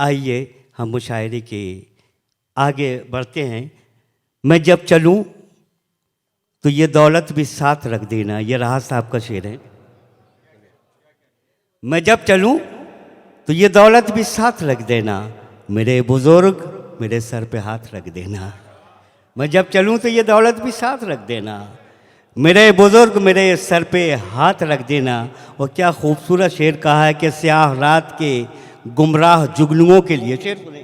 आइए हम मुशायरे के आगे बढ़ते हैं। मैं जब चलूं तो ये दौलत भी साथ रख देना, ये राहत साहब का शेर है। मैं जब चलूं तो ये दौलत भी साथ रख देना, मेरे बुजुर्ग मेरे सर पे हाथ रख देना। मैं जब चलूं तो ये दौलत भी साथ रख देना, मेरे बुजुर्ग मेरे सर पे हाथ रख देना। और क्या खूबसूरत शेर कहा है कि स्याह रात के गुमराह जुगनुओं के लिए, शेर सुने,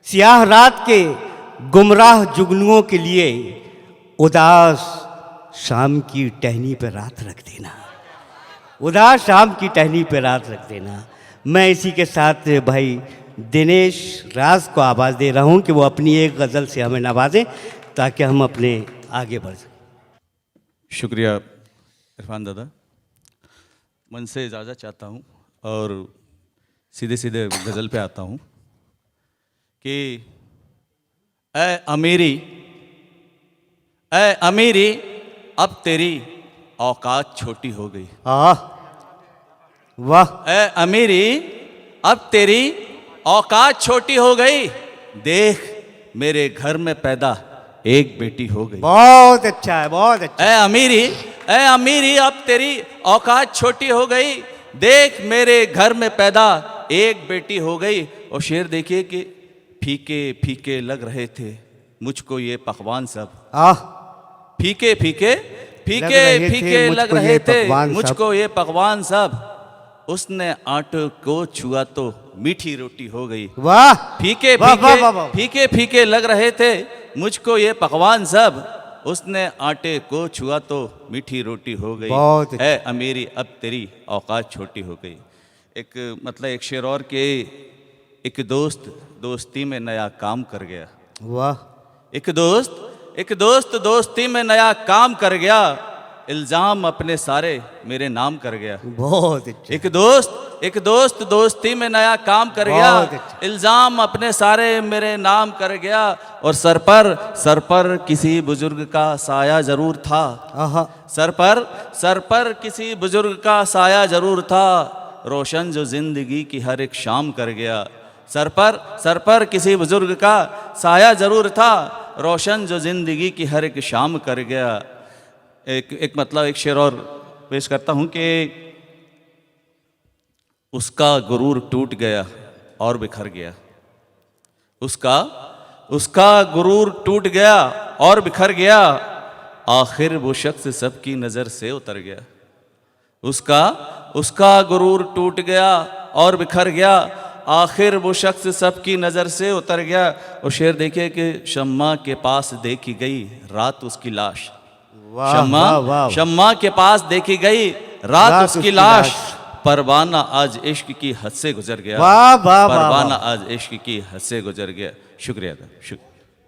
स्याह रात के गुमराह जुगनुओं के लिए उदास शाम की टहनी पे रात रख देना, उदास शाम की टहनी पे रात रख देना। मैं इसी के साथ भाई दिनेश राज को आवाज़ दे रहा हूं कि वो अपनी एक गज़ल से हमें नवाजें ताकि हम अपने आगे बढ़ सकें। शुक्रिया इरफान दादा। मन से इजाज़त चाहता हूँ और सीधे सीधे गज़ल पे आता हूँ कि ऐ अमीरी अब तेरी औकात छोटी हो गई। वाह। ऐ अमीरी अब तेरी औकात छोटी हो गई, देख मेरे घर में पैदा एक बेटी हो गई। बहुत अच्छा है, बहुत अच्छा। ऐ अमीरी अब तेरी औकात छोटी हो गई, देख मेरे घर में पैदा एक बेटी हो गई। और शेर देखिए कि फीके फीके लग रहे थे मुझको ये पकवान सब। फीके फीके फीके फीके लग रहे थे मुझको ये पकवान सब, उसने आटे को छुआ तो मीठी रोटी हो गई। वाह। फीके फीके फीके फीके लग रहे थे मुझको ये पकवान सब, उसने आटे को छुआ तो मीठी रोटी हो गई। है अमीरी अब तेरी औकात छोटी हो गई। एक मतलब एक शेर और के, एक दोस्त दोस्ती में नया काम कर गया। वाह। एक दोस्त दोस्ती में नया काम कर गया, इल्जाम अपने सारे मेरे नाम कर गया। बहुत अच्छा। एक दोस्त दोस्ती में नया काम कर गया, इल्जाम अपने सारे मेरे नाम कर गया। और सर पर किसी बुजुर्ग का साया जरूर था। सर पर किसी बुजुर्ग का साया जरूर था, रोशन जो जिंदगी की हर एक शाम कर गया। सर पर किसी बुजुर्ग का साया जरूर था, रोशन जो जिंदगी की हर एक शाम कर गया। एक मतलब एक शेर और पेश करता हूँ कि उसका गुरूर टूट गया और बिखर गया। उसका गुरूर टूट गया और बिखर गया, आखिर वो शख्स सबकी नज़र से उतर गया। उसका गुरूर टूट गया और बिखर गया, आखिर वो शख्स सबकी नज़र से उतर गया। और शेर देखिए कि शम्मा के पास देखी गई रात उसकी लाश। शम्मा के पास देखी गई रात उसकी लाश, परवाना आज इश्क की हद से गुजर गया। परवाना आज इश्क की हद से गुजर गया। शुक्रिया।